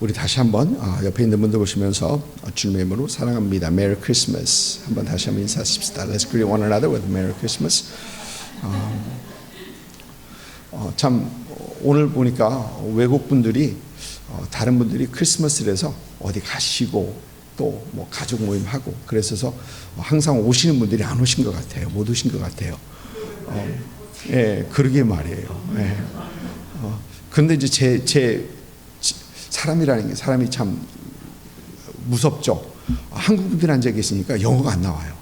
우리 다시 한번 옆에 있는 분들 보시면서 주님의 이름으로 사랑합니다. Merry Christmas. 한번 다시 한번 인사하십시다. Let's greet one another with Merry Christmas. 참 오늘 보니까 외국 분들이 다른 분들이 크리스마스라서 어디 가시고 또 뭐 가족 모임 하고 그래서 항상 오시는 분들이 안 오신 것 같아요. 못 오신 것 같아요. 예, 그러게 말이에요. 예. 근데 이제 제 사람이라는 게 사람이 참 무섭죠. 한국 분들이 앉아 계시니까 영어가 안 나와요.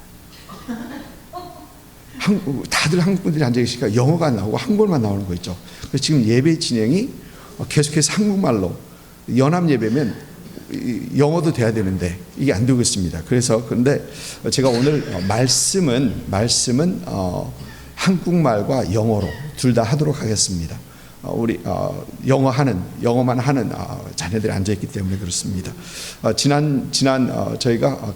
다들 한국 분들이 앉아 계시니까 영어가 안 나오고 한국어만 나오는 거 있죠. 그래서 지금 예배 진행이 계속해서 한국말로 연합 예배면 영어도 돼야 되는데 이게 안 되고 있습니다. 그래서 근데 제가 오늘 말씀은 한국말과 영어로 둘 다 하도록 하겠습니다. 우리 영어만 하는 자녀들이 앉아 있기 때문에 그렇습니다. 지난 저희가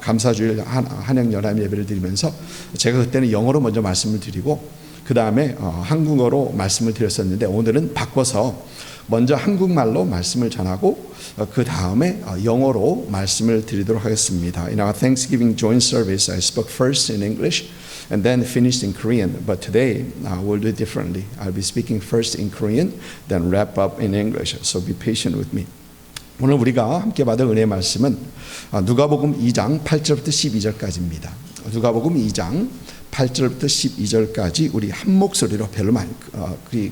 감사주일 한영 연합 예배를 드리면서 제가 그때는 영어로 먼저 말씀을 드리고 그 다음에 한국어로 말씀을 드렸었는데 오늘은 바꿔서 먼저 한국말로 말씀을 전하고 그 다음에 영어로 말씀을 드리도록 하겠습니다. In our Thanksgiving joint service, I spoke first in English and then finished in Korean. But today we'll do it differently. I'll be speaking first in Korean, then wrap up in English. So be patient with me. 오늘 우리가 함께 받을 은혜의 말씀은 누가복음 2장 8절부터 12절까지입니다. 누가복음 2장 8절부터 12절까지 우리 한 목소리로 별로 많이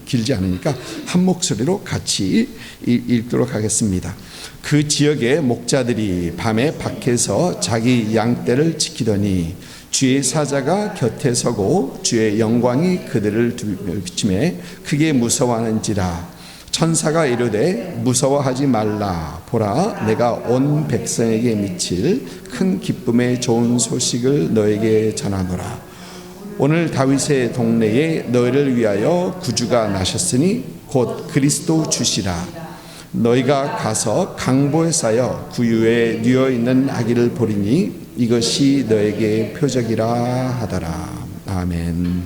길지 않으니까 한 목소리로 같이 읽도록 하겠습니다. 그 지역의 목자들이 밤에 밖에서 자기 양떼를 지키더니 주의 사자가 곁에 서고 주의 영광이 그들을 비추매 크게 무서워하는지라. 천사가 이르되 무서워하지 말라. 보라, 내가 온 백성에게 미칠 큰 기쁨의 좋은 소식을 너에게 전하노라. 오늘 다윗의 동네에 너희를 위하여 구주가 나셨으니 곧 그리스도 주시라. 너희가 가서 강보에 쌓여 구유에 뉘어 있는 아기를 보리니 이것이 너에게 표적이라 하더라. 아멘.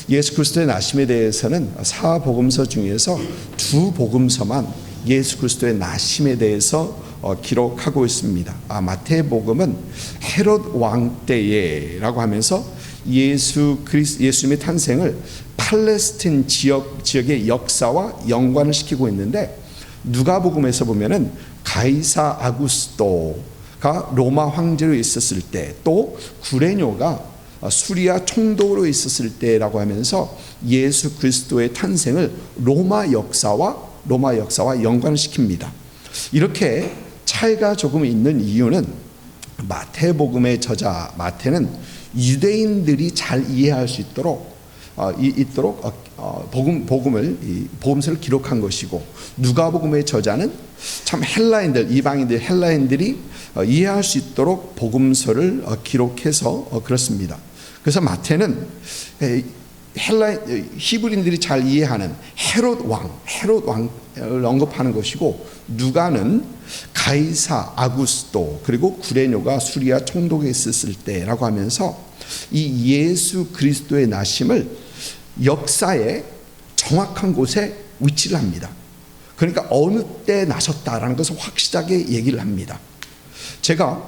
예수 그리스도의 나심에 대해서는 사복음서 중에서 두 복음서만 예수 그리스도의 나심에 대해서 기록하고 있습니다. 마태복음은 헤롯 왕 때에라고 하면서 예수님의 탄생을 팔레스틴 지역의 역사와 연관을 시키고 있는데 누가복음에서 보면은 가이사 아구스토가 로마 황제로 있었을 때 또 구레뇨가 수리아 총독으로 있었을 때라고 하면서 예수 그리스도의 탄생을 로마 역사와 연관을 시킵니다. 이렇게 차이가 조금 있는 이유는 마태복음의 저자 마태는 유대인들이 잘 이해할 수 있도록 복음서를 기록한 것이고 누가복음의 저자는 참 이방인들이 이해할 수 있도록 복음서를 기록해서 그렇습니다. 그래서 마태는 히브리인들이 잘 이해하는 헤롯 왕을 언급하는 것이고 누가는 가이사 아구스토 그리고 구레뇨가 수리아 총독에 있었을 때라고 하면서 이 예수 그리스도의 나심을 역사의 정확한 곳에 위치를 합니다. 그러니까 어느 때 나셨다라는 것을 확실하게 얘기를 합니다. 제가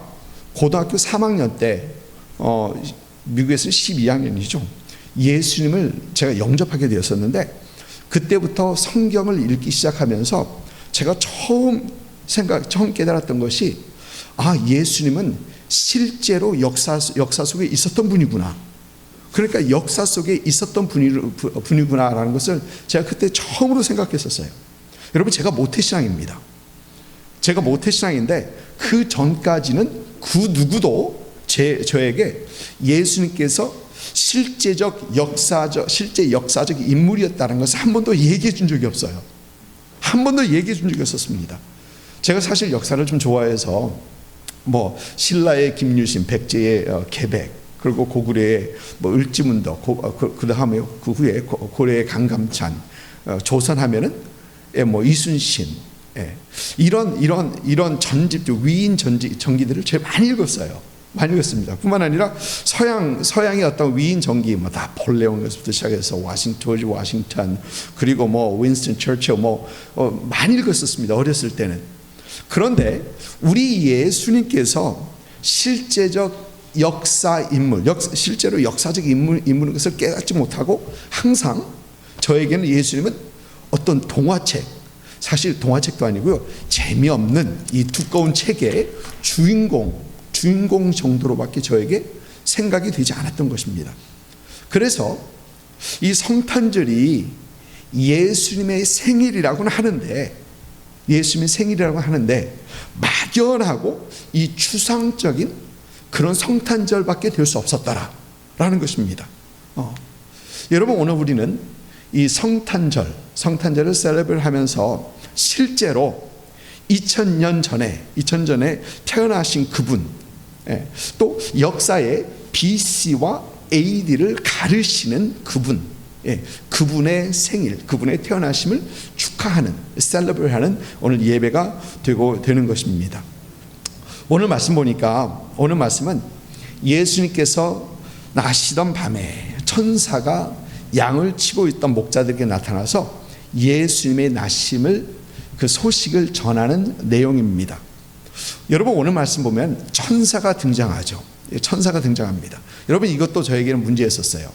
고등학교 3학년 때 미국에서는 12학년이죠. 예수님을 제가 영접하게 되었었는데 그때부터 성경을 읽기 시작하면서 제가 처음 깨달았던 것이 예수님은 실제로 역사 속에 있었던 분이구나. 그러니까 역사 속에 있었던 분이구나라는 것을 제가 그때 처음으로 생각했었어요. 여러분, 제가 모태신앙입니다. 제가 모태신앙인데 그 전까지는 그 누구도 저에게 예수님께서 실제 역사적 인물이었다는 것을 한 번도 얘기해 준 적이 없어요. 한 번도 얘기해 준 적이 없었습니다. 제가 사실 역사를 좀 좋아해서 신라의 김유신, 백제의 계백, 그리고 고구려의 을지문덕, 그 다음에 그 후에 고려의 강감찬, 조선하면은 이순신, 이런 전집 위인 전기들을 제가 많이 읽었어요. 많이 읽었습니다. 뿐만 아니라 서양의 어떤 위인 정기, 뭐 나폴레옹부터 시작해서 조지 워싱턴, 그리고 뭐 윈스턴 처칠, 많이 읽었었습니다. 어렸을 때는. 그런데 우리 예수님께서 실제적 역사 인물, 실제로 역사적 인물인 것을 깨닫지 못하고 항상 저에게는 예수님은 어떤 동화책, 사실 동화책도 아니고요, 재미없는 이 두꺼운 책의 주인공 정도로밖에 저에게 생각이 되지 않았던 것입니다. 그래서 이 성탄절이 예수님의 생일이라고는 하는데 막연하고 이 추상적인 그런 성탄절밖에 될 수 없었다라는 것입니다. 여러분, 오늘 우리는 이 성탄절을 셀레브레이트하면서 실제로 2000년 전에 태어나신 그분, 또 역사의 BC와 AD를 가르시는 그분, 그분의 생일, 그분의 태어나심을 축하하는, 셀러브레이트하는 오늘 예배가 되는 것입니다. 오늘 말씀은 예수님께서 나시던 밤에 천사가 양을 치고 있던 목자들에게 나타나서 예수님의 나심을, 그 소식을 전하는 내용입니다. 여러분, 오늘 말씀 보면 천사가 등장하죠. 천사가 등장합니다. 여러분, 이것도 저에게는 문제였었어요.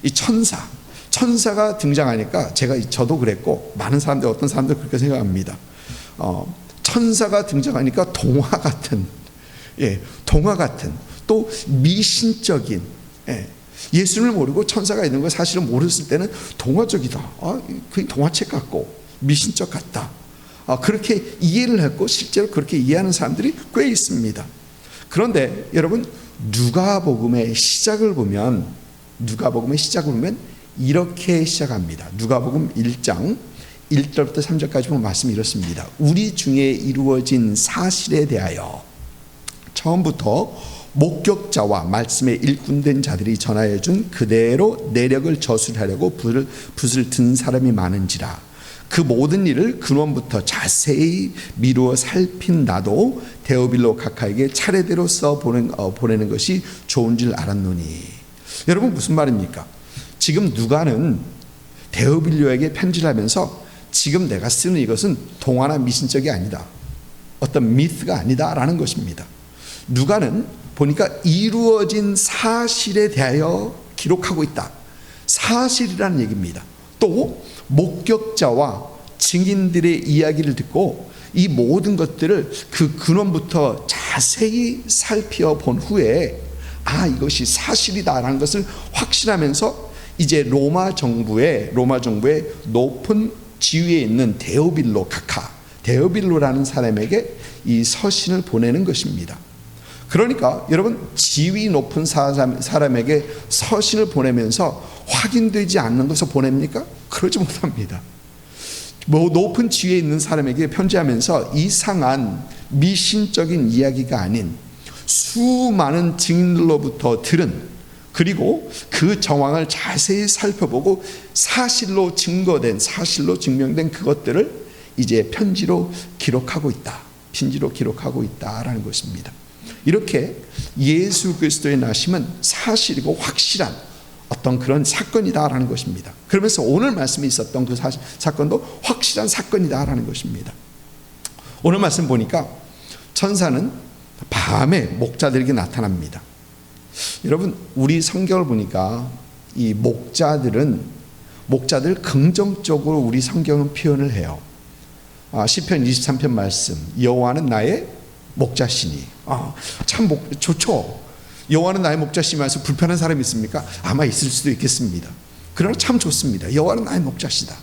이 천사가 등장하니까 저도 그랬고 많은 사람들, 어떤 사람들 그렇게 생각합니다. 천사가 등장하니까 동화 같은 또 미신적인, 예수를 모르고 천사가 있는 걸 사실은 모르실 때는 동화적이다, 그 동화책 같고 미신적 같다, 그렇게 이해를 했고 실제로 그렇게 이해하는 사람들이 꽤 있습니다. 그런데 여러분, 누가복음의 시작을 보면 이렇게 시작합니다. 누가복음 1장 1절부터 3절까지 보면 말씀이 이렇습니다. 우리 중에 이루어진 사실에 대하여 처음부터 목격자와 말씀에 일꾼된 자들이 전하여 준 그대로 내력을 저술하려고 붓을 든 사람이 많은지라. 그 모든 일을 근원부터 자세히 미루어 살핀 나도 데오빌로 각하에게 차례대로 보내는 것이 좋은 줄 알았노니. 여러분, 무슨 말입니까? 지금 누가는 데오빌로에게 편지를 하면서 지금 내가 쓰는 이것은 동화나 미신적이 아니다, 어떤 미스가 아니다라는 것입니다. 누가는 보니까 이루어진 사실에 대하여 기록하고 있다, 사실이라는 얘기입니다. 또 목격자와 증인들의 이야기를 듣고 이 모든 것들을 그 근원부터 자세히 살펴본 후에 이것이 사실이다라는 것을 확신하면서 이제 로마 정부의 높은 지위에 있는 데오빌로라는 사람에게 이 서신을 보내는 것입니다. 그러니까 여러분, 지위 높은 사람에게 서신을 보내면서 확인되지 않는 것을 보냅니까? 그러지 못합니다. 높은 지위에 있는 사람에게 편지하면서 이상한 미신적인 이야기가 아닌 수많은 증인들로부터 들은, 그리고 그 정황을 자세히 살펴보고 사실로 증명된 그것들을 이제 편지로 기록하고 있다라는 것입니다. 이렇게 예수 그리스도의 나심은 사실이고 확실한 어떤 그런 사건이다라는 것입니다. 그러면서 오늘 말씀에 있었던 그 사건도 확실한 사건이다라는 것입니다. 오늘 말씀 보니까 천사는 밤에 목자들에게 나타납니다. 여러분, 우리 성경을 보니까 이 목자들 긍정적으로 우리 성경은 표현을 해요. 시편 23편 말씀, 여호와는 나의 목자시니. 참 좋죠. 여호와는 나의 목자시니 말해서 불편한 사람이 있습니까? 아마 있을 수도 있겠습니다. 그러나 참 좋습니다. 여호와는 나의 목자시다.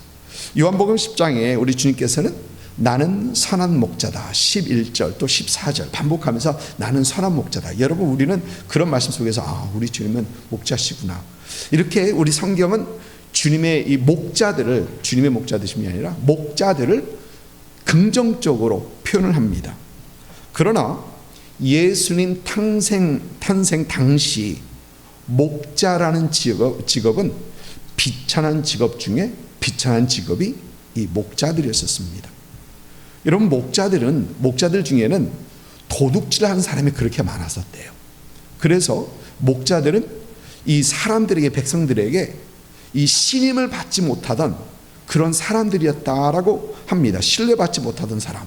요한복음 10장에 우리 주님께서는 나는 선한 목자다, 11절 또 14절 반복하면서 나는 선한 목자다. 여러분, 우리는 그런 말씀 속에서 우리 주님은 목자시구나, 이렇게 우리 성경은 주님의 이 목자들을, 주님의 목자되심이 아니라 목자들을 긍정적으로 표현을 합니다. 그러나 예수님 탄생 당시 목자라는 직업은 비천한 직업 중에 비천한 직업이 이 목자들이었습니다. 여러분, 목자들 중에는 도둑질하는 사람이 그렇게 많았었대요. 그래서 목자들은 이 사람들에게, 백성들에게 이 신임을 받지 못하던 그런 사람들이었다라고 합니다. 신뢰받지 못하던 사람.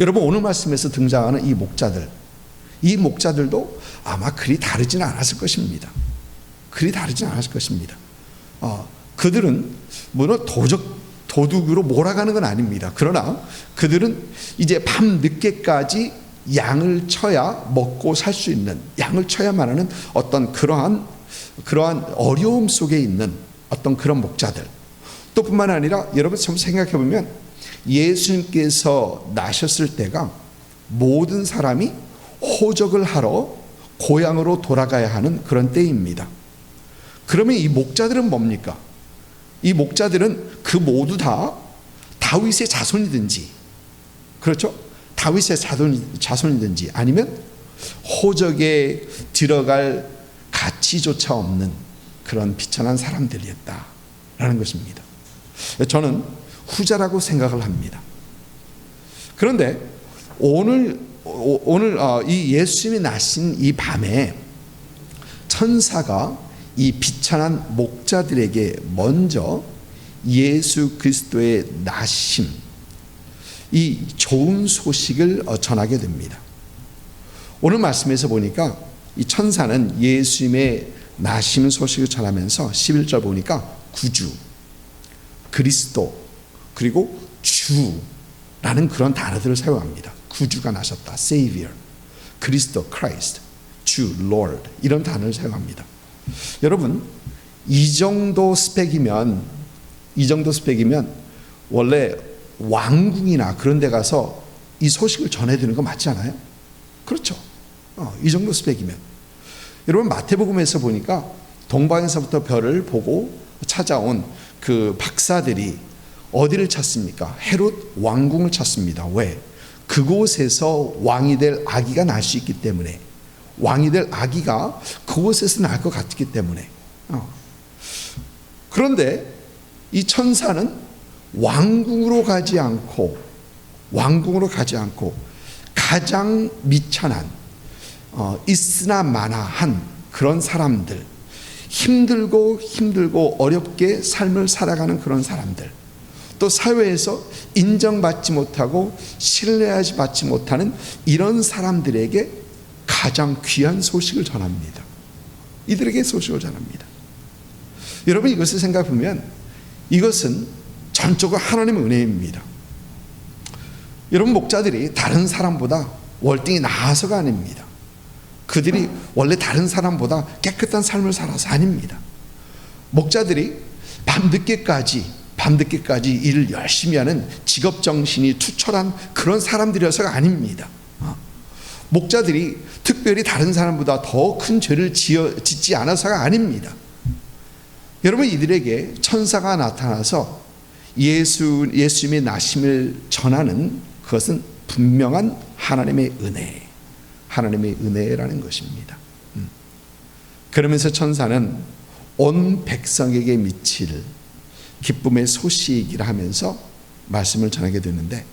여러분, 오늘 말씀에서 등장하는 이 목자들도 아마 그리 다르지는 않았을 것입니다. 그리 다르지는 않았을 것입니다. 그들은 물론 도둑으로 몰아가는 건 아닙니다. 그러나 그들은 이제 밤 늦게까지 양을 쳐야 먹고 살 수 있는, 양을 쳐야만 하는 어떤 그러한 어려움 속에 있는 어떤 그런 목자들. 또 뿐만 아니라 여러분 좀 생각해 보면 예수님께서 나셨을 때가 모든 사람이 호적을 하러 고향으로 돌아가야 하는 그런 때입니다. 그러면 이 목자들은 뭡니까? 이 목자들은 그 모두 다 다윗의 자손이든지, 그렇죠? 다윗의 자손이든지 아니면 호적에 들어갈 가치조차 없는 그런 비천한 사람들이었다라는 것입니다. 저는 후자라고 생각을 합니다. 그런데 오늘 이 예수님이 나신 이 밤에 천사가 이 비천한 목자들에게 먼저 예수 그리스도의 나심, 이 좋은 소식을 전하게 됩니다. 오늘 말씀에서 보니까 이 천사는 예수님의 나심 소식을 전하면서 11절 보니까 구주, 그리스도, 그리고 주라는 그런 단어들을 사용합니다. 구주가 나셨다, Savior, 그리스도, Christ, 주, Lord, 이런 단어를 사용합니다. 여러분, 이 정도 스펙이면 원래 왕궁이나 그런 데 가서 이 소식을 전해드리는 거 맞지 않아요? 그렇죠. 이 정도 스펙이면. 여러분, 마태복음에서 보니까 동방에서부터 별을 보고 찾아온 그 박사들이 어디를 찾습니까? 헤롯 왕궁을 찾습니다. 왜? 그곳에서 왕이 될 아기가 날 수 있기 때문에, 왕이 될 아기가 그곳에서 날 것 같기 때문에. 그런데 이 천사는 왕궁으로 가지 않고 가장 미천한, 있으나 마나한 그런 사람들, 힘들고 어렵게 삶을 살아가는 그런 사람들, 또 사회에서 인정받지 못하고 신뢰하지 받지 못하는 이런 사람들에게 가장 귀한 소식을 전합니다. 이들에게 소식을 전합니다. 여러분, 이것을 생각해 보면 이것은 전적으로 하나님의 은혜입니다. 여러분, 목자들이 다른 사람보다 월등히 나아서가 아닙니다. 그들이 원래 다른 사람보다 깨끗한 삶을 살아서 아닙니다. 목자들이 밤늦게까지 일을 열심히 하는 직업정신이 투철한 그런 사람들이어서가 아닙니다. 목자들이 특별히 다른 사람보다 더 큰 죄를 짓지 않아서가 아닙니다. 여러분, 이들에게 천사가 나타나서 예수님의 나심을 전하는 그것은 분명한 하나님의 은혜라는 것입니다. 그러면서 천사는 온 백성에게 미칠 기쁨의 소식이라 하면서 말씀을 전하게 되는데,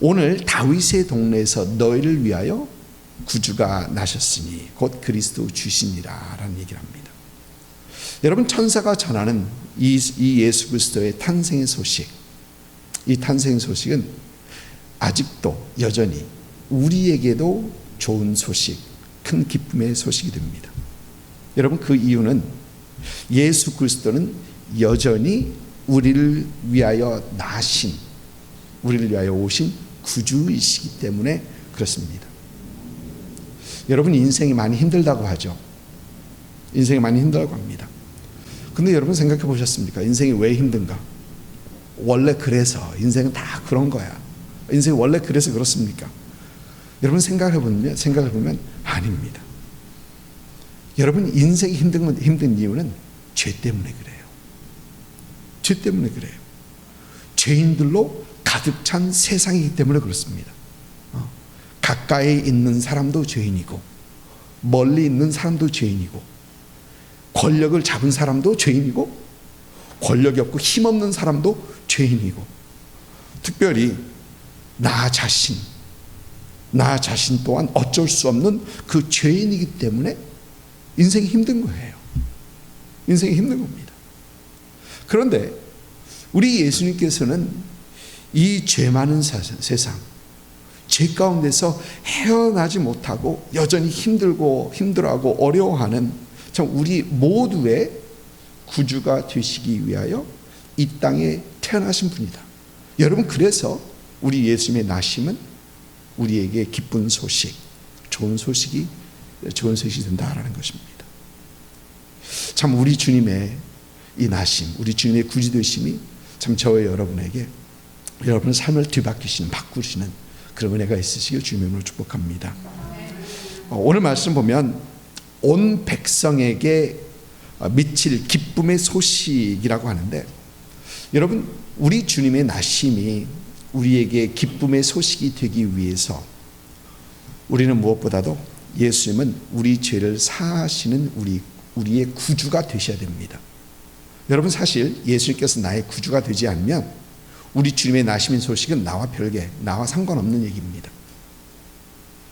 오늘 다윗의 동네에서 너희를 위하여 구주가 나셨으니 곧 그리스도 주시니라 라는 얘기를 합니다. 여러분, 천사가 전하는 이 예수 그리스도의 탄생의 소식, 이 탄생의 소식은 아직도 여전히 우리에게도 좋은 소식, 큰 기쁨의 소식이 됩니다. 여러분, 그 이유는 예수 그리스도는 여전히 우리를 위하여 나신, 우리를 위하여 오신 구주이시기 때문에 그렇습니다. 여러분, 인생이 많이 힘들다고 하죠. 인생이 많이 힘들다고 합니다. 근데 여러분, 생각해 보셨습니까? 인생이 왜 힘든가? 원래 그래서, 인생은 다 그런 거야. 인생이 원래 그래서 그렇습니까? 여러분, 생각해 보면 아닙니다. 여러분, 인생이 힘든 이유는 죄 때문에 그래요. 죄 때문에 그래요. 죄인들로 가득 찬 세상이기 때문에 그렇습니다. 가까이 있는 사람도 죄인이고, 멀리 있는 사람도 죄인이고, 권력을 잡은 사람도 죄인이고, 권력이 없고 힘없는 사람도 죄인이고, 특별히 나 자신, 나 자신 또한 어쩔 수 없는 그 죄인이기 때문에 인생이 힘든 거예요. 인생이 힘든 겁니다. 그런데 우리 예수님께서는 이 죄 많은 세상, 죄 가운데서 헤어나지 못하고 여전히 힘들어하고 어려워하는 참 우리 모두의 구주가 되시기 위하여 이 땅에 태어나신 분이다. 여러분, 그래서 우리 예수님의 나심은 우리에게 기쁜 소식, 좋은 소식이 된다라는 것입니다. 참 우리 주님의 이 나심, 우리 주님의 구주되심이 참 저와 여러분에게 여러분의 삶을 뒤바꾸시는, 바꾸시는 그런 은혜가 있으시길 주님의 이름으로 축복합니다. 오늘 말씀 보면 온 백성에게 미칠 기쁨의 소식이라고 하는데, 여러분, 우리 주님의 나심이 우리에게 기쁨의 소식이 되기 위해서 우리는 무엇보다도 예수님은 우리 죄를 사하시는 우리의 구주가 되셔야 됩니다. 여러분, 사실 예수님께서 나의 구주가 되지 않으면 우리 주님의 나심인 소식은 나와 별개, 나와 상관없는 얘기입니다.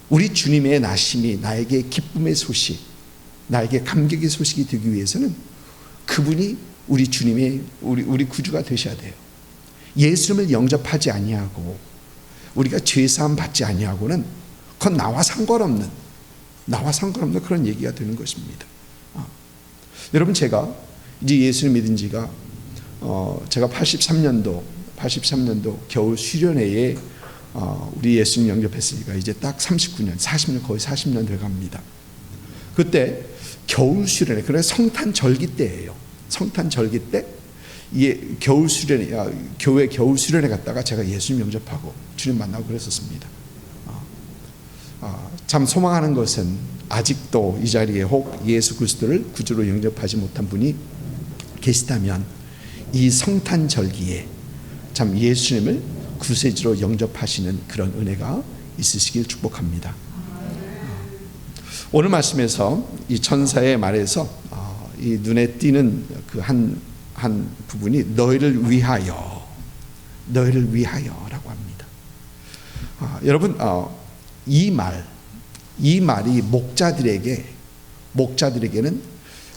우리 주님의 나심이 나에게 기쁨의 소식, 나에게 감격의 소식이 되기 위해서는 그분이 우리 주님의 우리 구주가 되셔야 돼요. 예수님을 영접하지 아니하고 우리가 죄사함 받지 아니하고는 그건 나와 상관없는 그런 얘기가 되는 것입니다. 여러분, 제가 이제 예수를 믿은 지가 제가 83년도 겨울 수련회에 우리 예수님 영접했으니까 이제 딱 39년, 40년, 거의 40년 돼갑니다. 그때 겨울 수련회, 그래서 성탄절기 때예요. 성탄절기 때 겨울 수련회, 교회 겨울 수련회 갔다가 제가 예수님 영접하고 주님 만나고 그랬었습니다. 참 소망하는 것은 아직도 이 자리에 혹 예수 그리스도를 구주로 영접하지 못한 분이 계시다면 이 성탄절기에 참 예수님을 구세주로 영접하시는 그런 은혜가 있으시길 축복합니다. 오늘 말씀에서 이 천사의 말에서 이 눈에 띄는 그 한 부분이 너희를 위하여라고 합니다. 여러분, 이 말이 목자들에게는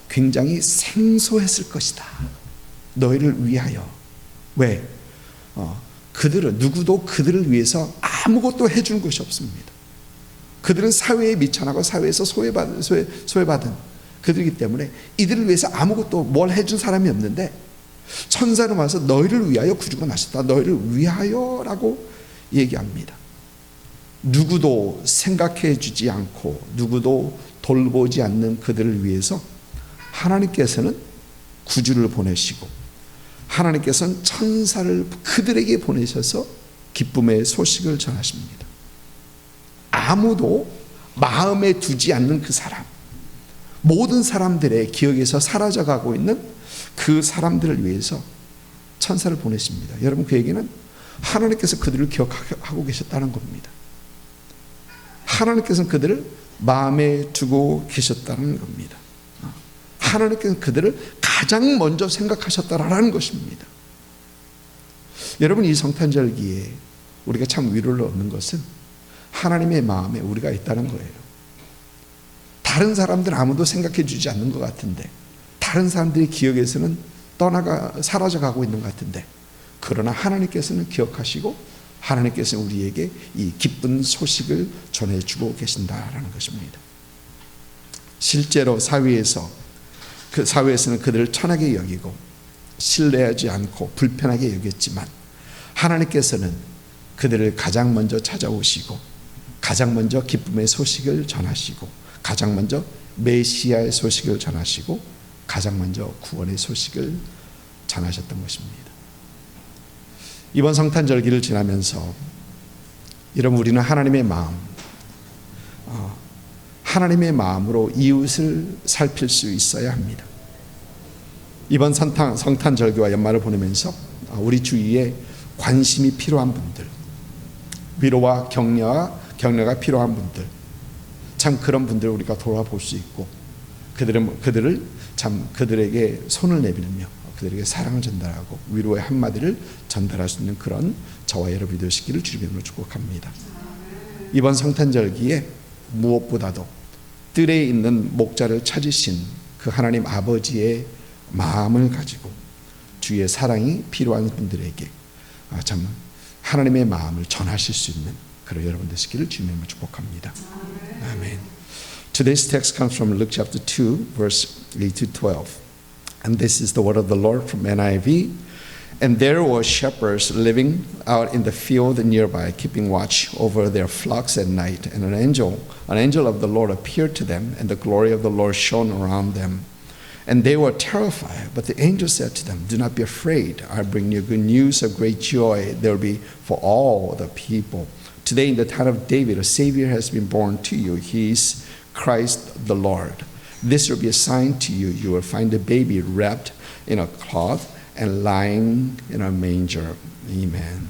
굉장히 생소했을 것이다. 너희를 위하여. 왜? 그들은 누구도 그들을 위해서 아무것도 해준 것이 없습니다. 그들은 사회에 미천하고 사회에서 소외받은 그들이기 때문에 이들을 위해서 아무것도 뭘 해준 사람이 없는데 천사는 와서 너희를 위하여 구주가 나셨다. 너희를 위하여라고 얘기합니다. 누구도 생각해 주지 않고 누구도 돌보지 않는 그들을 위해서 하나님께서는 구주를 보내시고 하나님께서는 천사를 그들에게 보내셔서 기쁨의 소식을 전하십니다. 아무도 마음에 두지 않는 그 사람, 모든 사람들의 기억에서 사라져가고 있는 그 사람들을 위해서 천사를 보내십니다. 여러분, 그 얘기는 하나님께서 그들을 기억하고 계셨다는 겁니다. 하나님께서는 그들을 마음에 두고 계셨다는 겁니다. 하나님께서는 그들을 가장 먼저 생각하셨다라는 것입니다. 여러분, 이 성탄절기에 우리가 참 위로를 얻는 것은 하나님의 마음에 우리가 있다는 거예요. 다른 사람들은 아무도 생각해 주지 않는 것 같은데, 다른 사람들의 기억에서는 사라져가고 있는 것 같은데, 그러나 하나님께서는 기억하시고 하나님께서는 우리에게 이 기쁜 소식을 전해주고 계신다라는 것입니다. 실제로 사회에서는 그들을 천하게 여기고 신뢰하지 않고 불편하게 여겼지만 하나님께서는 그들을 가장 먼저 찾아오시고 가장 먼저 기쁨의 소식을 전하시고 가장 먼저 메시아의 소식을 전하시고 가장 먼저 구원의 소식을 전하셨던 것입니다. 이번 성탄절기를 지나면서 여러분, 우리는 하나님의 마음으로 이웃을 살필 수 있어야 합니다. 이번 성탄절기와 연말을 보내면서 우리 주위에 관심이 필요한 분들, 위로와 격려가 필요한 분들, 참 그런 분들을 우리가 돌아볼 수 있고 그들에게 손을 내밀며 그들에게 사랑을 전달하고 위로의 한마디를 전달할 수 있는 그런 저와 여러분이 되시기를 주님의 이름으로 축복합니다. 이번 성탄절기에 무엇보다도 뜰에 있는 목자를 찾으신 그 하나님 아버지의 마음을 가지고 주의 사랑이 필요한 분들에게 참 하나님의 마음을 전하실 수 있는 그런 여러분 되시기를 주님으로 축복합니다. 아멘. Today's text comes from Luke chapter 2, verse 8 to 12. And this is the word of the Lord from NIV. And there were shepherds living out in the field nearby, keeping watch over their flocks at night. And an angel of the Lord appeared to them, and the glory of the Lord shone around them. And they were terrified. But the angel said to them, "Do not be afraid. I bring you good news of great joy. There will be for all the people. Today in the town of David, a Savior has been born to you. He is Christ the Lord. This will be a sign to you. You will find a baby wrapped in a cloth and lying in a manger." Amen.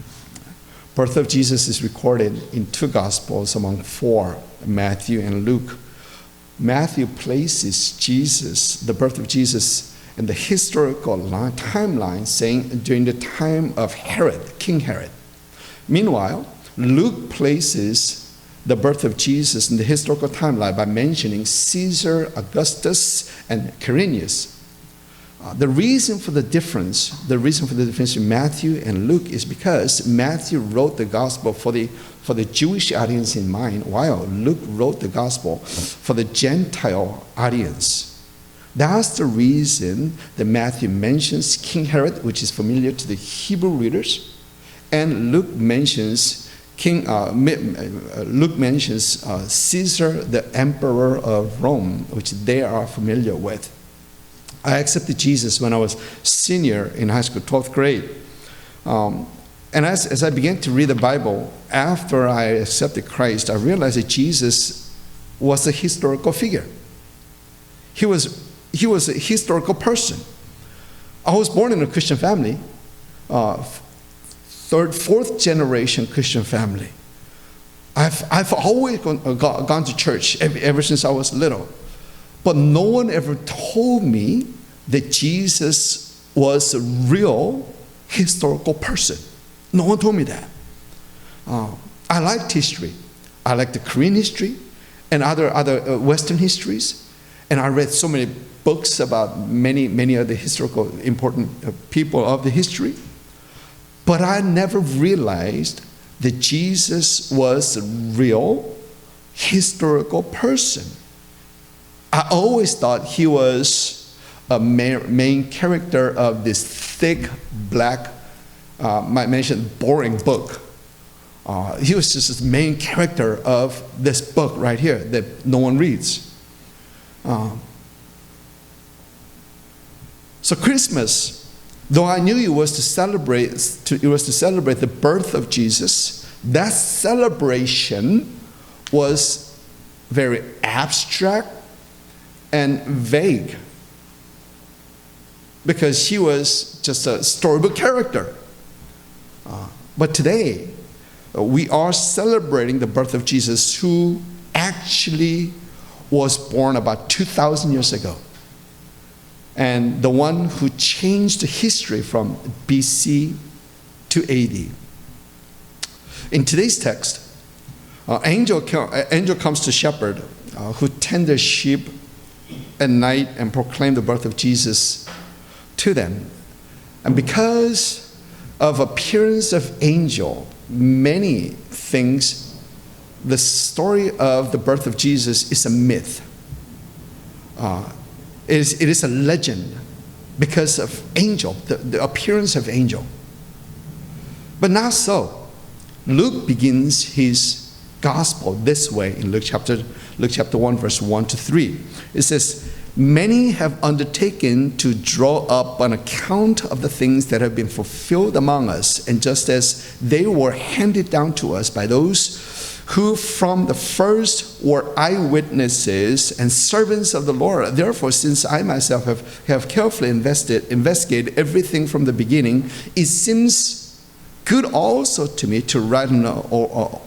Birth of Jesus is recorded in two Gospels among four, Matthew and Luke. Matthew places Jesus, the birth of Jesus, in the historical timeline, saying during the time of Herod, King Herod. Meanwhile, Luke places the birth of Jesus in the historical timeline by mentioning Caesar, Augustus, and Quirinius. The reason for the difference in Matthew and Luke is because Matthew wrote the gospel for the Jewish audience in mind, while Luke wrote the gospel for the Gentile audience. That's the reason that Matthew mentions King Herod, which is familiar to the Hebrew readers, and Luke mentions Caesar, the emperor of Rome, which they are familiar with. I accepted Jesus when I was senior in high school, 12th grade. And as I began to read the Bible, after I accepted Christ, I realized that Jesus was a historical figure. He was a historical person. I was born in a Christian family, third, fourth generation Christian family. I've always gone to church ever since I was little. But no one ever told me that Jesus was a real historical person. No one told me that. I liked history. I liked the Korean history and other Western histories. And I read so many books about many of the historical important people of the history. But I never realized that Jesus was a real historical person. I always thought he was a main character of this thick, black, might mention boring book. He was just the main character of this book right here that no one reads. So Christmas, though I knew it was to celebrate the birth of Jesus, that celebration was very abstract and vague, because he was just a storybook character. But today, we are celebrating the birth of Jesus, who actually was born about 2,000 years ago, and the one who changed the history from BC to AD. In today's text, angel comes to shepherd who tend their sheep at night and proclaim the birth of Jesus to them. And because of appearance of angel, many things, the story of the birth of Jesus is a myth. It is a legend because of angel, the appearance of angel. But not so. Luke begins his gospel this way in Luke chapter 1, verse 1 to 3. It says, "Many have undertaken to draw up an account of the things that have been fulfilled among us, and just as they were handed down to us by those who from the first were eyewitnesses and servants of the Lord. Therefore, since I myself have carefully investigated everything from the beginning, it seems good also to me to write an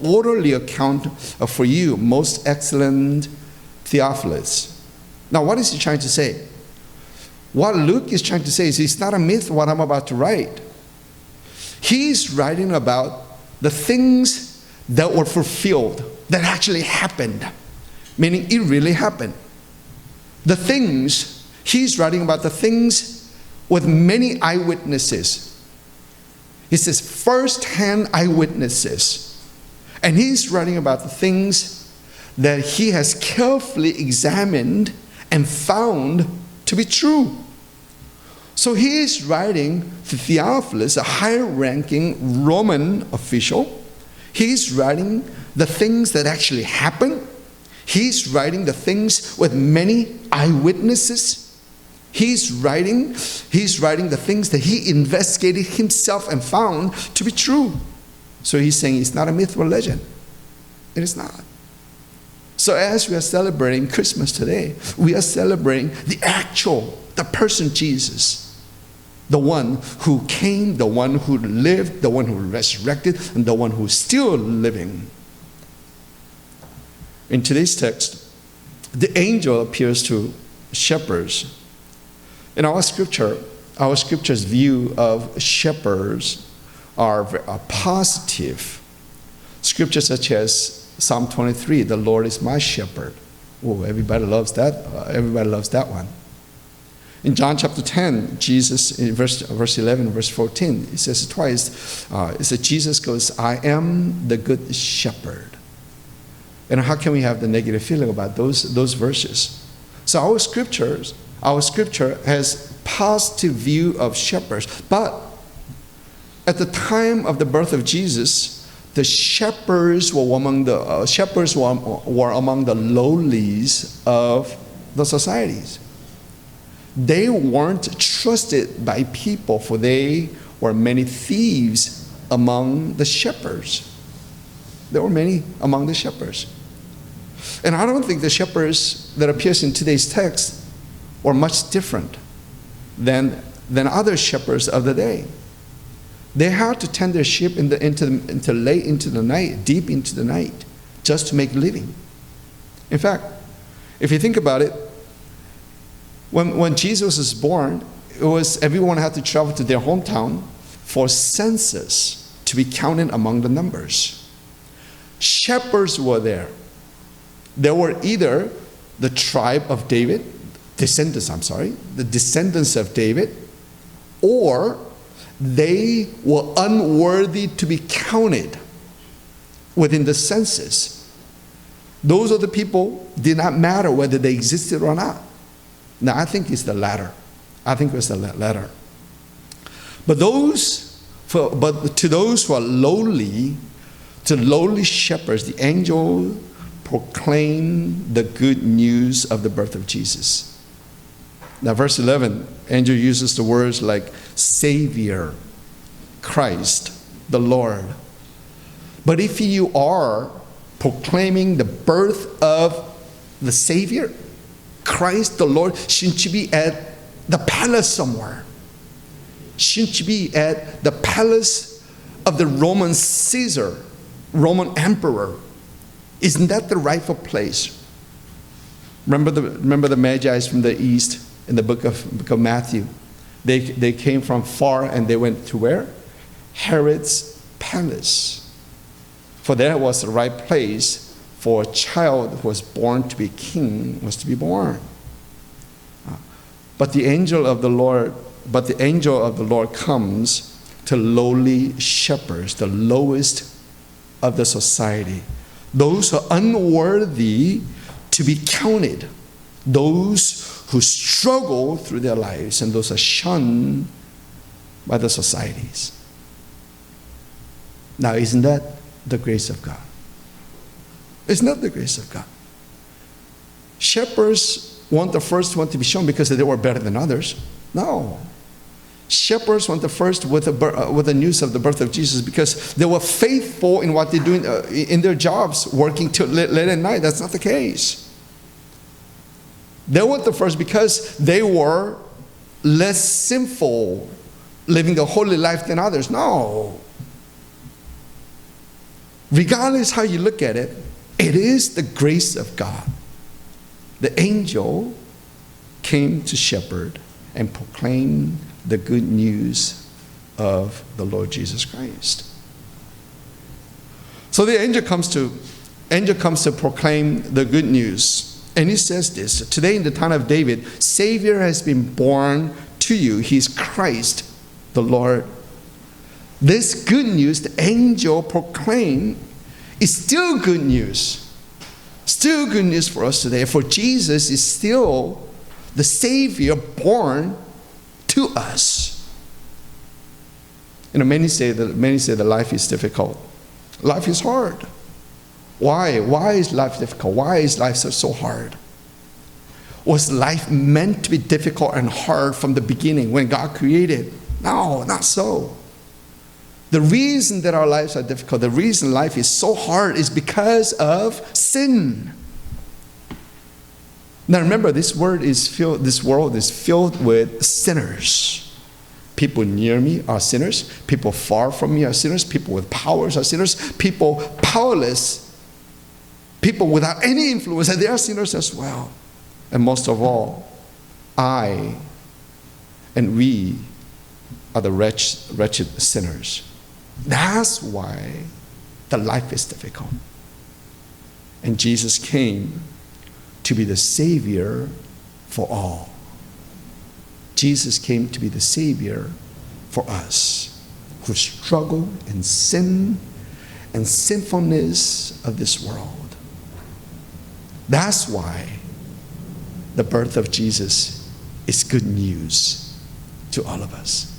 orderly account for you, most excellent Theophilus." Now, what is he trying to say? What Luke is trying to say is it's not a myth what I'm about to write. He's writing about the things that were fulfilled that actually happened, meaning it really happened. The things, he's writing about the things with many eyewitnesses. He says first-hand eyewitnesses. And he's writing about the things that he has carefully examined and found to be true. So he is writing to Theophilus, a high-ranking Roman official. He's writing the things that actually happened. He's writing the things with many eyewitnesses. He's writing the things that he investigated himself and found to be true. So he's saying it's not a myth or legend. It is not. So as we are celebrating Christmas today, we are celebrating the person Jesus. The one who came, the one who lived, the one who resurrected, and the one who's still living. In today's text, the angel appears to shepherds. In our scripture's view of shepherds are positive. Scriptures such as Psalm 23, the Lord is my shepherd. Oh, everybody loves that. Everybody loves that one. In John chapter 10, Jesus, in verse 11, verse 14, it says it twice. It says, Jesus goes, I am the good shepherd. And how can we have the negative feeling about those verses? So our scripture has positive view of shepherds. But at the time of the birth of Jesus, the shepherds were among the lowlies of the societies. They weren't trusted by people, for they were many thieves among the shepherds. There were many among the shepherds. And I don't think the shepherds that appears in today's text were much different than other shepherds of the day. They had to tend their sheep late into the night, deep into the night, just to make a living. In fact, if you think about it, when Jesus was born, everyone had to travel to their hometown for census to be counted among the numbers. Shepherds were there. They were either the tribe of David, the descendants of David, or they were unworthy to be counted within the census. Those are the people, did not matter whether they existed or not. Now, I think it's the latter. But to those who are lowly, to lowly shepherds, the angel proclaimed the good news of the birth of Jesus. Now, verse 11, angel uses the words like Savior, Christ, the Lord. But if you are proclaiming the birth of the Savior, Christ the Lord, shouldn't you be at the palace somewhere? Shouldn't you be at the palace of the Roman Caesar, Roman emperor? Isn't that the rightful place? Remember the Magi from the east in the book of Matthew. They came from far and they went to where? Herod's palace. For there was the right place for a child who was born to be king was to be born. But the angel of the Lord comes to lowly shepherds, the lowest of the society. Those who are unworthy to be counted. Those who struggle through their lives, and those are shunned by the societies. Now, isn't that the grace of God? It's not the grace of God. Shepherds want the first one to be shown because they were better than others. No. Shepherds want the first with the news of the birth of Jesus because they were faithful in what they're doing in their jobs, working till late at night. That's not the case. They want the first because they were less sinful, living the holy life than others. No. Regardless how you look at it, it is the grace of God. The angel came to shepherd and proclaim the good news of the Lord Jesus Christ. So the angel comes to angel comes to proclaim the good news. And he says this, today in the town of David, Savior has been born to you. He's Christ the Lord. This good news the angel proclaimed is still good news. Still good news for us today. For Jesus is still the Savior born to us. Many say that life is difficult. Life is hard. Why? Why is life difficult? Why is life so hard? Was life meant to be difficult and hard from the beginning when God created? No, not so. The reason that our lives are difficult, the reason life is so hard is because of sin. Now remember, this world is filled with sinners. People near me are sinners. People far from me are sinners. People with powers are sinners. People powerless, people without any influence, and they are sinners as well. And most of all, I and we are the wretched sinners. That's why the life is difficult. And Jesus came to be the Savior for all. Jesus came to be the Savior for us who struggle in sin and sinfulness of this world. That's why the birth of Jesus is good news to all of us.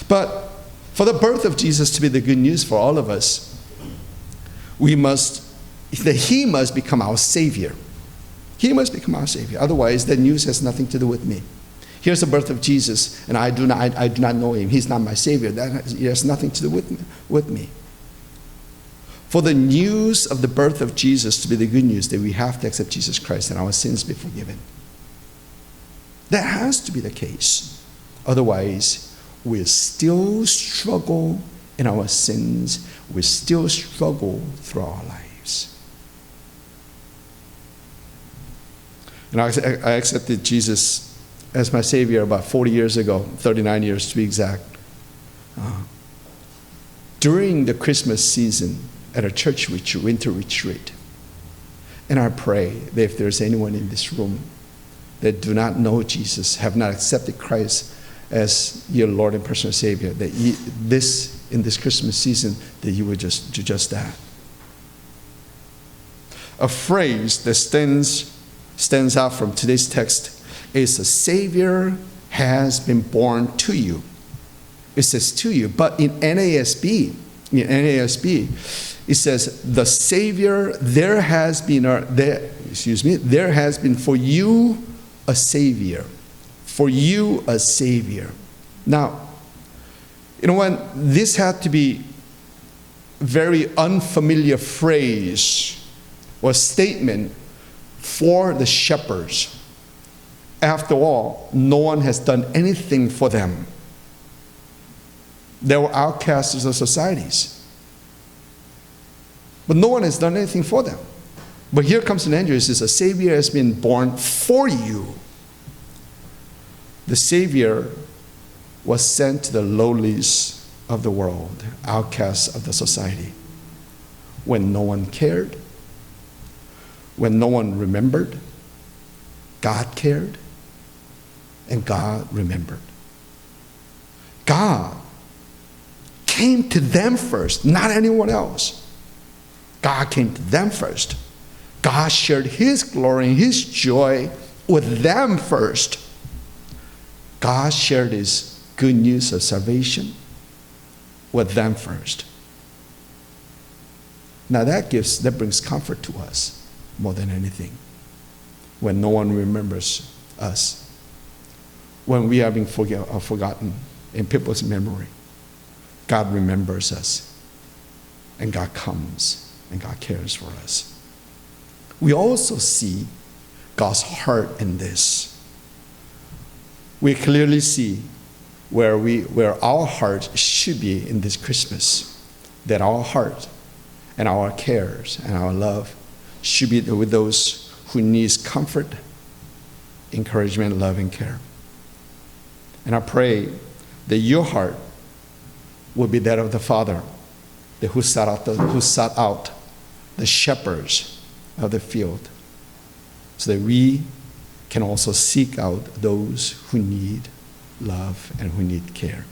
But for the birth of Jesus to be the good news for all of us, He must become our Savior. He must become our Savior. Otherwise, the news has nothing to do with me. Here's the birth of Jesus, and I do not know Him. He's not my Savior. That has nothing to do with me. For the news of the birth of Jesus to be the good news, that we have to accept Jesus Christ and our sins be forgiven. That has to be the case. Otherwise, we still struggle in our sins. We still struggle through our lives. And I accepted Jesus as my Savior about 40 years ago, 39 years to be exact. During the Christmas season at a church winter retreat. And I pray that if there's anyone in this room that do not know Jesus, have not accepted Christ as your Lord and personal Savior, that in this Christmas season, that you would just do just that. A phrase that stands out from today's text is, a Savior has been born to you. It says to you, but in NASB, it says, the Savior, there has been for you a Savior. For you a Savior. Now, when this had to be very unfamiliar phrase or statement for the shepherds. After all, no one has done anything for them. They were outcasts of societies. But no one has done anything for them. But here comes an angel who says, a Savior has been born for you. The Savior was sent to the lowlies of the world, outcasts of the society, when no one cared, when no one remembered. God cared, and God remembered. God came to them first, not anyone else. God came to them first. God shared His glory and His joy with them first. God shared His good news of salvation with them first. Now that brings comfort to us more than anything. When no one remembers us, when we are being forgotten in people's memory, God remembers us, and God comes, and God cares for us. We also see God's heart in this. We clearly see where our heart should be in this Christmas, that our heart and our cares and our love should be with those who need comfort, encouragement, love, and care. And I pray that your heart will be that of the Father, who sought out the shepherds of the field, so that we can also seek out those who need love and who need care.